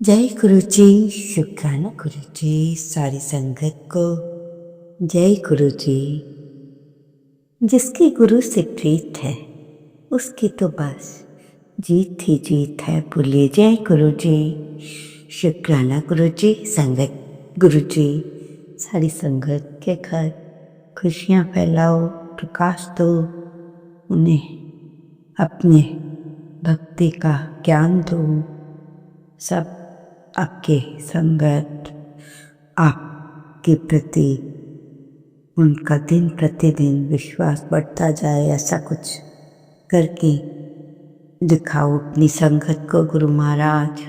जय गुरु जी, शुक्राना गुरु जी, सारी संगत को जय गुरु जी। जिसकी गुरु से प्रीत है उसकी तो बस जीत ही जीत है। बोलिए जय गुरु जी, शुक्राना गुरु जी। संगत गुरु जी, सारी संगत के घर खुशियाँ फैलाओ, प्रकाश दो, उन्हें अपने भक्ति का ज्ञान दो। सब आपके संगत आपके प्रति उनका दिन प्रतिदिन विश्वास बढ़ता जाए, ऐसा कुछ करके दिखाओ अपनी संगत को। गुरु महाराज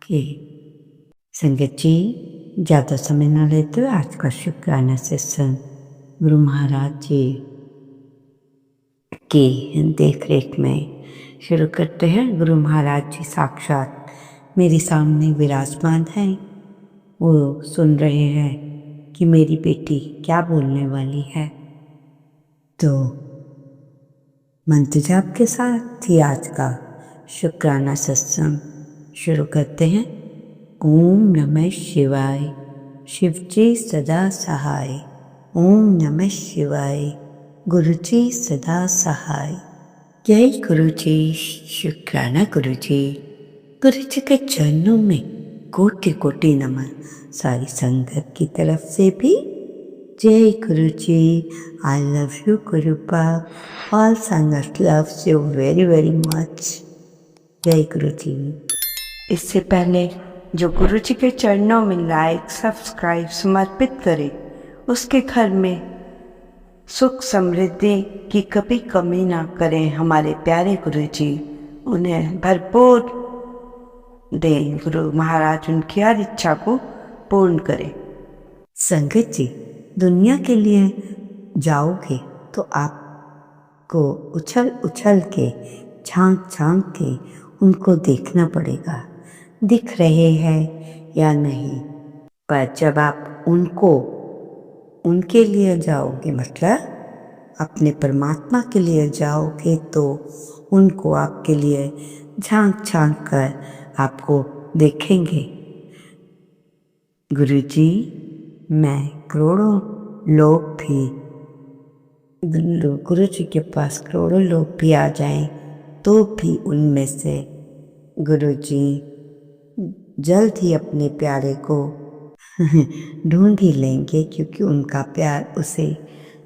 के संगत जी ज़्यादा समय न लेते हुए आज का शुक्राना सेशन गुरु महाराज जी की देख रेख में शुरू करते हैं। गुरु महाराज जी साक्षात मेरे सामने विराजमान हैं। वो सुन रहे हैं कि मेरी बेटी क्या बोलने वाली है। तो मंत्र जाप के साथ ही आज का शुक्राना सत्संग शुरू करते हैं। ओम नमः शिवाय, शिव जी सदा सहाय। ओम नमः शिवाय, गुरु जी सदा सहाय। जय गुरु जी, शुक्राना गुरु जी। गुरु जी के चरणों में कोटि कोटि नमन। सारी संगत की तरफ से भी जय गुरु जी। आई लव यू गुरु पाक, ऑल संगत loves you very very much. जय गुरु जी। इससे पहले जो गुरु जी के चरणों में लाइक सब्सक्राइब समर्पित करे उसके घर में सुख समृद्धि की कभी कमी ना करें हमारे प्यारे गुरु जी। उन्हें भरपूर दें गुरु महाराज, उनकी हर इच्छा को पूर्ण करें। संगत जी, दुनिया के लिए जाओगे तो आपको उछल उछल के झांक झांक के उनको देखना पड़ेगा, दिख रहे हैं या नहीं। पर जब आप उनके लिए जाओगे, मतलब अपने परमात्मा के लिए जाओगे, तो उनको आपके लिए झांक झांक कर आपको देखेंगे। गुरु जी, मैं करोड़ों लोग भी गुरु जी के पास करोड़ों लोग भी आ जाएं तो भी उनमें से गुरु जी जल्द ही अपने प्यारे को ढूंढ ही लेंगे, क्योंकि उनका प्यार उसे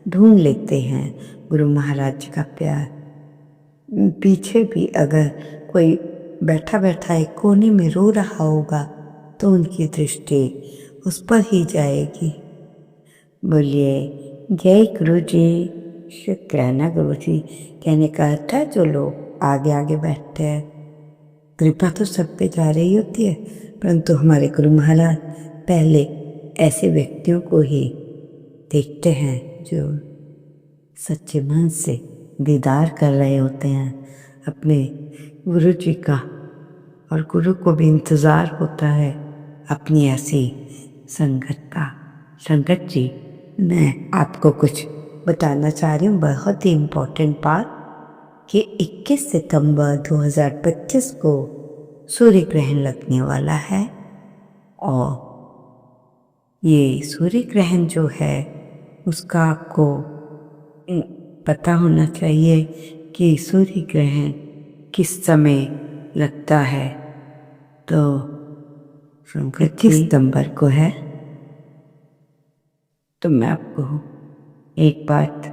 ढूंढ लेते हैं। गुरु महाराज जी का प्यार पीछे भी अगर कोई बैठा बैठा एक कोने में रो रहा होगा तो उनकी दृष्टि उस पर ही जाएगी। बोलिए जय गुरु जी, शुक्राना गुरु जी। कहने का अर्थ है जो लोग आगे आगे बैठते हैं, कृपा तो सब पे जा रही होती है, परंतु हमारे गुरु महाराज पहले ऐसे व्यक्तियों को ही देखते हैं जो सच्चे मन से दीदार कर रहे होते हैं अपने गुरु जी का, और गुरु को भी इंतज़ार होता है अपनी ऐसी संगत का। संगत जी, मैं आपको कुछ बताना चाह रही हूँ, बहुत ही इम्पोर्टेंट बात, कि 21 सितंबर 2025 को सूर्य ग्रहण लगने वाला है। और ये सूर्य ग्रहण जो है उसका आपको पता होना चाहिए कि सूर्य ग्रहण किस समय लगता है। तो 21 सितंबर को है। तो मैं आपको एक बात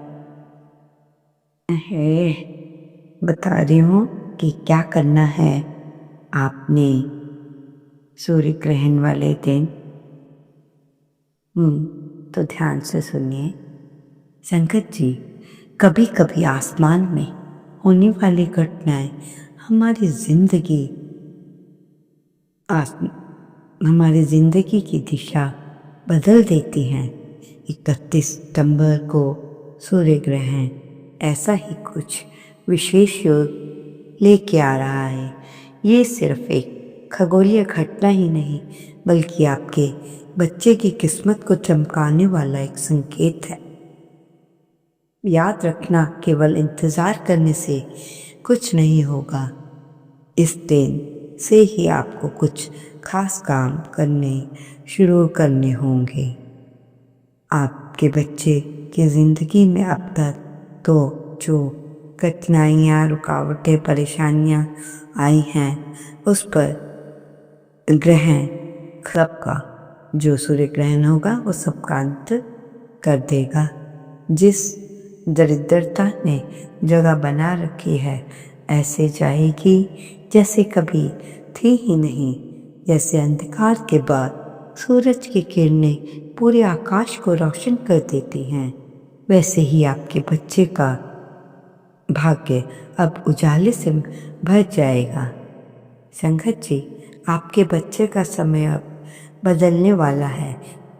बता रही हूँ कि क्या करना है आपने सूर्य ग्रहण वाले दिन। तो ध्यान से सुनिए संगत जी। कभी कभी आसमान में होने वाली घटनाएं हमारी जिंदगी की दिशा बदल देती हैं। 31 सितंबर को सूर्य ग्रहण ऐसा ही कुछ विशेष योग लेके आ रहा है। ये सिर्फ एक खगोलीय घटना ही नहीं, बल्कि आपके बच्चे की किस्मत को चमकाने वाला एक संकेत है। याद रखना, केवल इंतज़ार करने से कुछ नहीं होगा। इस दिन से ही आपको कुछ खास काम करने शुरू करने होंगे। आपके बच्चे की ज़िंदगी में अब तक तो जो कठिनाइयाँ, रुकावटें, परेशानियाँ आई हैं, उस पर ग्रहण सबका जो सूर्य ग्रहण होगा वो सबका अंत कर देगा। जिस दरिद्रता ने जगह बना रखी है ऐसे जाएगी जैसे कभी थी ही नहीं। जैसे अंधकार के बाद सूरज की किरणें पूरे आकाश को रोशन कर देती हैं, वैसे ही आपके बच्चे का भाग्य अब उजाले से भर जाएगा। संगत जी, आपके बच्चे का समय अब बदलने वाला है।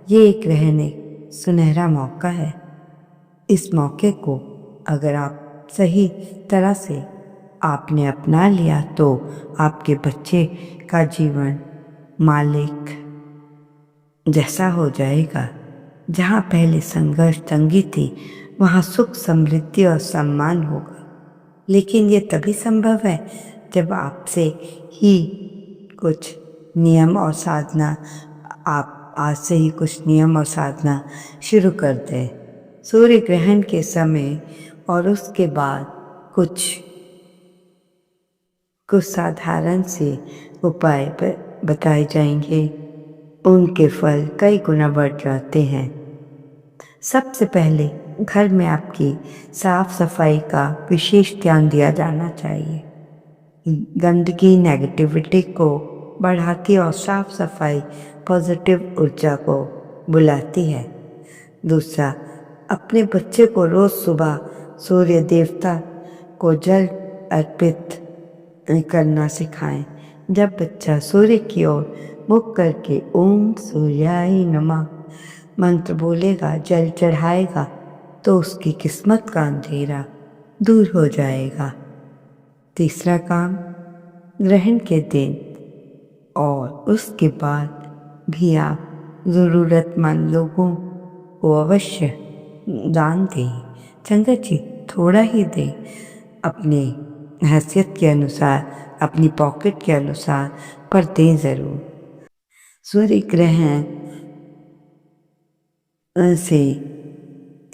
ये एक रहने सुनहरा मौका है। इस मौके को अगर आप सही तरह से आपने अपना लिया तो आपके बच्चे का जीवन मालिक जैसा हो जाएगा। जहाँ पहले संघर्ष तंगी थी वहाँ सुख, समृद्धि और सम्मान होगा। लेकिन ये तभी संभव है जब आपसे ही कुछ नियम और साधना आप आज से ही कुछ नियम और साधना शुरू कर दें। सूर्य ग्रहण के समय और उसके बाद कुछ साधारण से उपाय बताए जाएंगे। उनके फल कई गुना बढ़ जाते हैं। सबसे पहले घर में आपकी साफ सफाई का विशेष ध्यान दिया जाना चाहिए। गंदगी नेगेटिविटी को बढ़ाती और साफ सफाई पॉजिटिव ऊर्जा को बुलाती है। दूसरा, अपने बच्चे को रोज सुबह सूर्य देवता को जल अर्पित करना सिखाएं। जब बच्चा सूर्य की ओर मुख करके ओम सूर्याय नमः मंत्र बोलेगा, जल चढ़ाएगा, तो उसकी किस्मत का अंधेरा दूर हो जाएगा। तीसरा काम, ग्रहण के दिन और उसके बाद भी आप ज़रूरतमंद लोगों को अवश्य दान दें। संगत जी, थोड़ा ही दें, अपने हैसियत के अनुसार, अपनी पॉकेट के अनुसार, पर दें ज़रूर। सूर्य ग्रहण से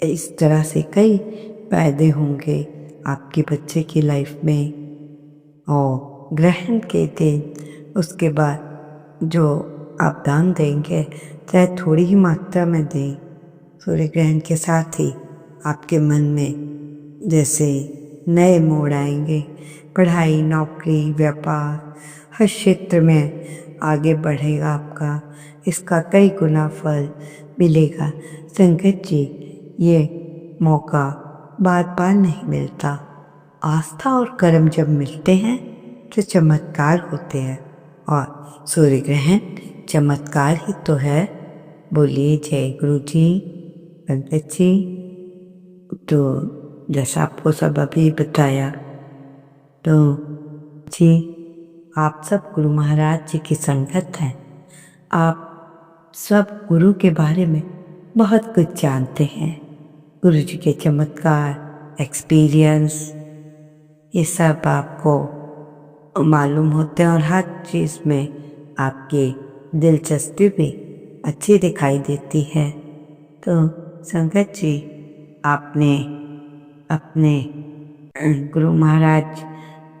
इस तरह से कई फायदे होंगे आपके बच्चे की लाइफ में। और ग्रहण के दिन उसके बाद जो आप दान देंगे चाहे थोड़ी ही मात्रा में दें, सूर्य ग्रहण के साथ ही आपके मन में जैसे नए मोड़ आएंगे। पढ़ाई, नौकरी, व्यापार, हर क्षेत्र में आगे बढ़ेगा आपका। इसका कई गुना फल मिलेगा। संगत जी, ये मौका बार बार नहीं मिलता। आस्था और कर्म जब मिलते हैं तो चमत्कार होते हैं, और सूर्य ग्रहण चमत्कार ही तो है। बोलिए जय गुरु जी। पंडित जी, तो जैसा आपको सब अभी बताया, तो जी आप सब गुरु महाराज जी की संगत हैं। आप सब गुरु के बारे में बहुत कुछ जानते हैं। गुरु जी के चमत्कार, एक्सपीरियंस, ये सब आपको मालूम होते हैं और हर चीज़ में आपकी दिलचस्पी भी अच्छी दिखाई देती है। तो संगत जी, आपने अपने गुरु महाराज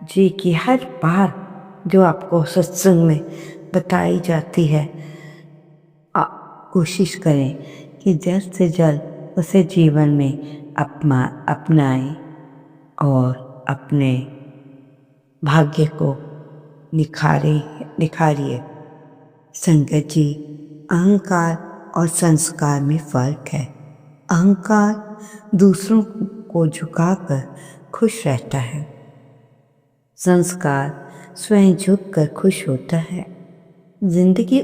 जी की हर बात जो आपको सत्संग में बताई जाती है, कोशिश करें कि जल्द से जल्द उसे जीवन में अपनाएं और अपने भाग्य को निखारिए। संगत जी, अहंकार और संस्कार में फर्क है। अहंकार दूसरों को झुकाकर खुश रहता है, संस्कार स्वयं झुककर खुश होता है। जिंदगी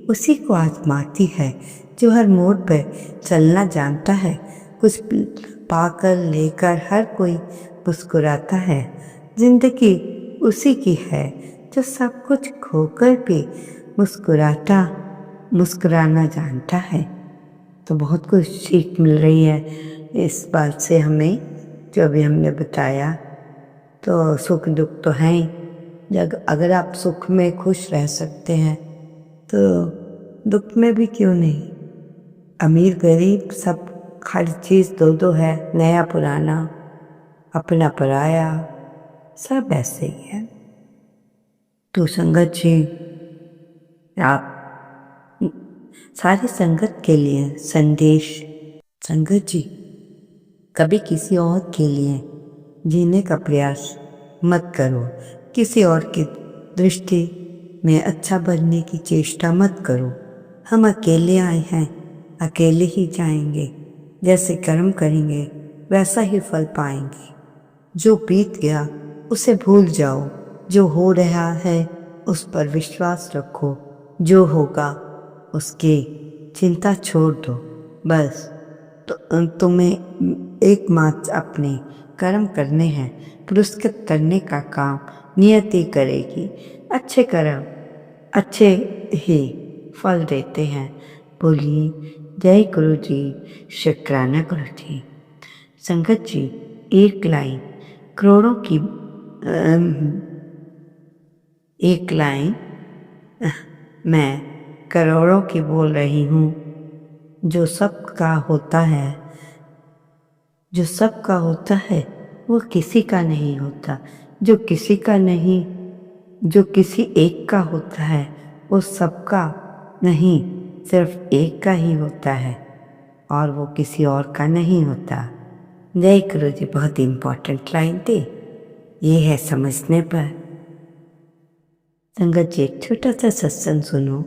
उसी को आजमाती है जो हर मोड़ पर चलना जानता है। कुछ पाकर लेकर हर कोई मुस्कुराता है। जिंदगी उसी की है जो सब कुछ खोकर भी मुस्कुराना जानता है। तो बहुत कुछ सीख मिल रही है इस बात से हमें, जो अभी हमने बताया। तो सुख दुख तो हैं, जब अगर आप सुख में खुश रह सकते हैं तो दुख में भी क्यों नहीं। अमीर गरीब सब हर चीज़ दो दो है, नया पुराना, अपना पराया, सब ऐसे ही है। तो संगत जी, आप सारी संगत के लिए संदेश, संगत जी कभी किसी और के लिए जीने का प्रयास मत करो, किसी और की दृष्टि में अच्छा बनने की चेष्टा मत करो। हम अकेले आए हैं, अकेले ही जाएंगे। जैसे कर्म करेंगे वैसा ही फल पाएंगे। जो बीत गया उसे भूल जाओ, जो हो रहा है उस पर विश्वास रखो, जो होगा उसकी चिंता छोड़ दो। बस तो तुम्हें एकमात्र अपने कर्म करने हैं, पुरस्कृत करने का काम नियति करेगी। अच्छे कर्म अच्छे ही फल देते हैं। बोलिए जय गुरु जी, शुक्राना गुरु जी। संगत जी, एक लाइन करोड़ों की एक लाइन मैं करोड़ों की बोल रही हूँ। जो सबका होता है, जो सबका होता है वो किसी का नहीं होता। जो किसी का नहीं, जो किसी एक का होता है वो सबका नहीं, सिर्फ एक का ही होता है और वो किसी और का नहीं होता। जय गुरु जी, बहुत इम्पोर्टेंट लाइन थी, ये है समझने पर। संगत जी, एक छोटा सा सत्संग सुनो,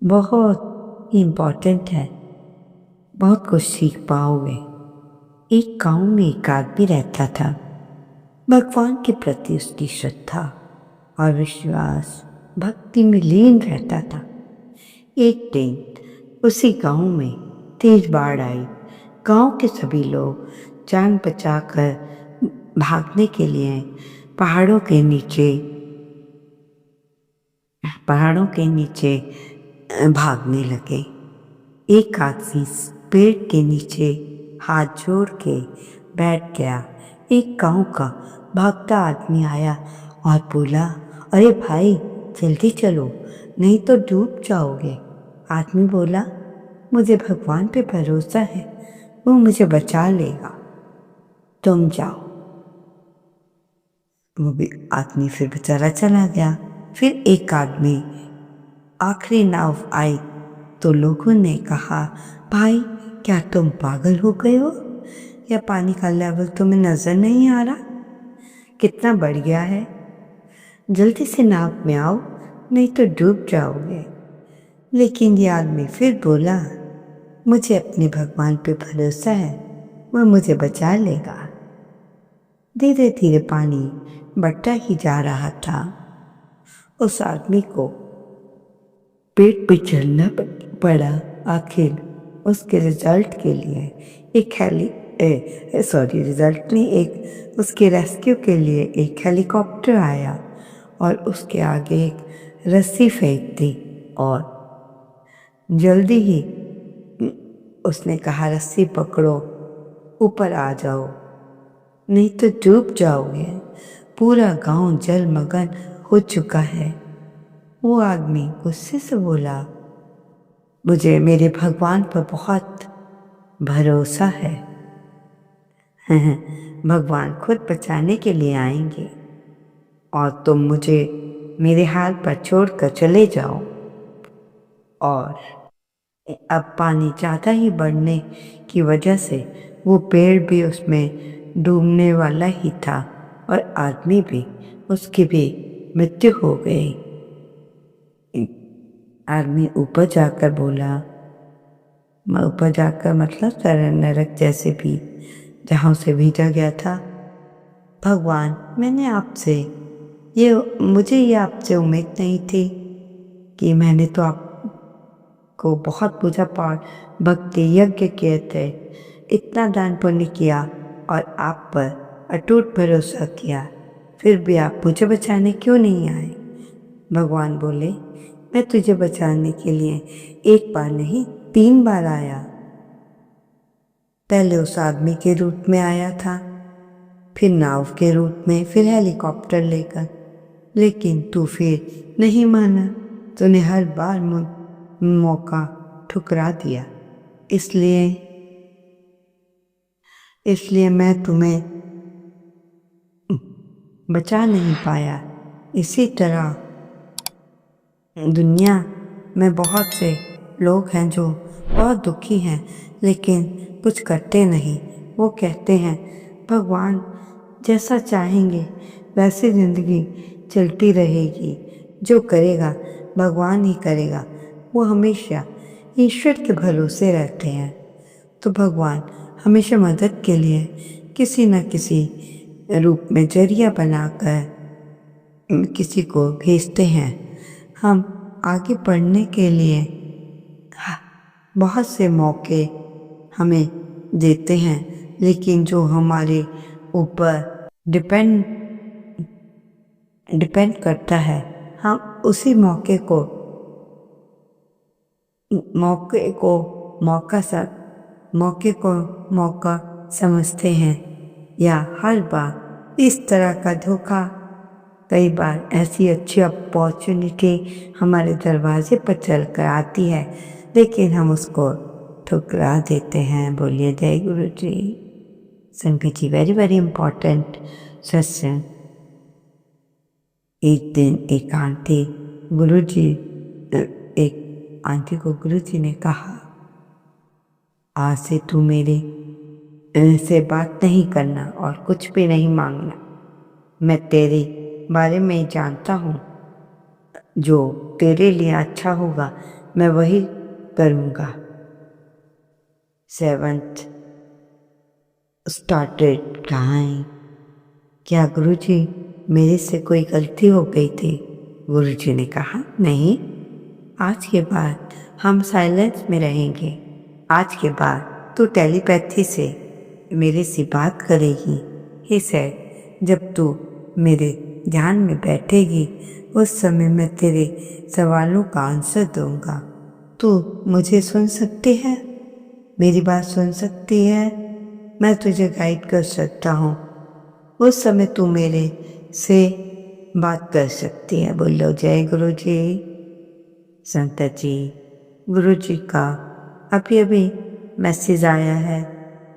बहुत इम्पोर्टेंट है, बहुत कुछ सीख पाओगे। एक गांव में एक आदमी रहता था। भगवान के प्रति उसकी श्रद्धा और विश्वास भक्ति में लीन रहता था। एक दिन उसी गांव में तेज बाढ़ आई। गांव के सभी लोग जान बचाकर भागने के लिए पहाड़ों के नीचे भागने लगे। एक आदमी पेड़ के नीचे हाथ जोड़ के बैठ गया। एक गांव का भागता आदमी आया और बोला, अरे भाई जल्दी चलो, नहीं तो डूब जाओगे। आदमी बोला, मुझे भगवान पे भरोसा है, वो मुझे बचा लेगा, तुम जाओ। वो भी आदमी फिर बेचारा चला गया। फिर एक आदमी आखिरी नाव आई तो लोगों ने कहा, भाई क्या तुम पागल हो गए हो, या पानी का लेवल तुम्हें नजर नहीं आ रहा, कितना बढ़ गया है, जल्दी से नाव में आओ नहीं तो डूब जाओगे। लेकिन ये आदमी फिर बोला, मुझे अपने भगवान पे भरोसा है, वह मुझे बचा लेगा। धीरे धीरे पानी बढ़ता ही जा रहा था। उस आदमी को पेट पे चलना पड़ा। आखिर उसके रिजल्ट के लिए रिजल्ट नहीं, एक उसके रेस्क्यू के लिए एक हेलीकॉप्टर आया और उसके आगे एक रस्सी फेंक दी और जल्दी ही उसने कहा, रस्सी पकड़ो, ऊपर आ जाओ, नहीं तो डूब जाओगे। पूरा गांव जलमग्न हो चुका है। वो आदमी गुस्से से बोला, मुझे मेरे भगवान पर बहुत भरोसा है। भगवान खुद बचाने के लिए आएंगे और तुम मुझे मेरे हाल पर छोड़कर चले जाओ। और अब पानी ज़्यादा ही बढ़ने की वजह से वो पेड़ भी उसमें डूबने वाला ही था और आदमी भी, उसकी भी मृत्यु हो गई। आदमी ऊपर जाकर बोला, ऊपर जाकर मतलब नरक जैसे भी जहाँ उसे भेजा गया था, भगवान मुझे ये आपसे उम्मीद नहीं थी कि मैंने तो आपको बहुत पूजा पाठ भक्ति यज्ञ किए थे, इतना दान पुण्य किया और आप पर अटूट भरोसा किया, फिर भी आप मुझे बचाने क्यों नहीं आए। भगवान बोले, मैं तुझे बचाने के लिए एक बार नहीं 3 बार आया। पहले उस आदमी के रूप में आया था, फिर नाव के रूप में, फिर हेलीकॉप्टर लेकर। लेकिन तू फिर नहीं माना। तूने हर बार मौका ठुकरा दिया। इसलिए मैं तुम्हें बचा नहीं पाया। इसी तरह दुनिया में बहुत से लोग हैं जो बहुत दुखी हैं लेकिन कुछ करते नहीं। वो कहते हैं भगवान जैसा चाहेंगे वैसे ज़िंदगी चलती रहेगी, जो करेगा भगवान ही करेगा। वो हमेशा ईश्वर के भरोसे रहते हैं। तो भगवान हमेशा मदद के लिए किसी न किसी रूप में जरिया बनाकर किसी को भेजते हैं। हम आगे बढ़ने के लिए बहुत से मौके हमें देते हैं, लेकिन जो हमारे ऊपर डिपेंड करता है, हम उसी मौके को मौका समझते हैं। या हर बार इस तरह का धोखा, कई बार ऐसी अच्छी अपॉर्चुनिटी हमारे दरवाजे पर चल कर आती है लेकिन हम उसको ठुकरा देते हैं। बोलिए जय गुरु जी। संगत जी, वेरी वेरी इम्पॉर्टेंट सत्संग। एक दिन एक आंटी को गुरु जी ने कहा, आज से तू मेरे से बात नहीं करना और कुछ भी नहीं मांगना। मैं तेरे बारे में जानता हूँ, जो तेरे लिए अच्छा होगा मैं वही करूँगा। 7th started crying। क्या गुरुजी मेरे से कोई गलती हो गई थी? गुरुजी ने कहा, नहीं, आज के बाद हम साइलेंस में रहेंगे। आज के बाद तू टेलीपैथी से मेरे से बात करेगी। ही सेड, जब तू मेरे ध्यान में बैठेगी उस समय मैं तेरे सवालों का आंसर दूंगा। तू मुझे सुन सकती है, मेरी बात सुन सकती है, मैं तुझे गाइड कर सकता हूँ। उस समय तू मेरे से बात कर सकती है। बोलो जय गुरु जी। संत जी, गुरु जी का अभी मैसेज आया है।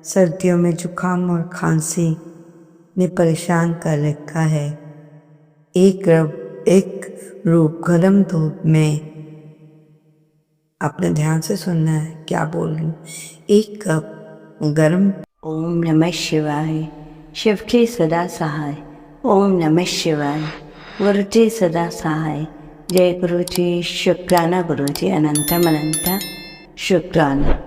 सर्दियों में जुकाम और खांसी ने परेशान कर रखा है। एक रूप गर्म धूप में, अपने ध्यान से सुनना है क्या बोल रही हूँ। एक कप गर्म। ओम नमः शिवाय। शिव जी सदा सहाय। ओम नमः शिवाय। गुरु जी सदा सहाय। जय गुरु जी। शुक्राना गुरु जी, अनंतम अनंता शुक्राना।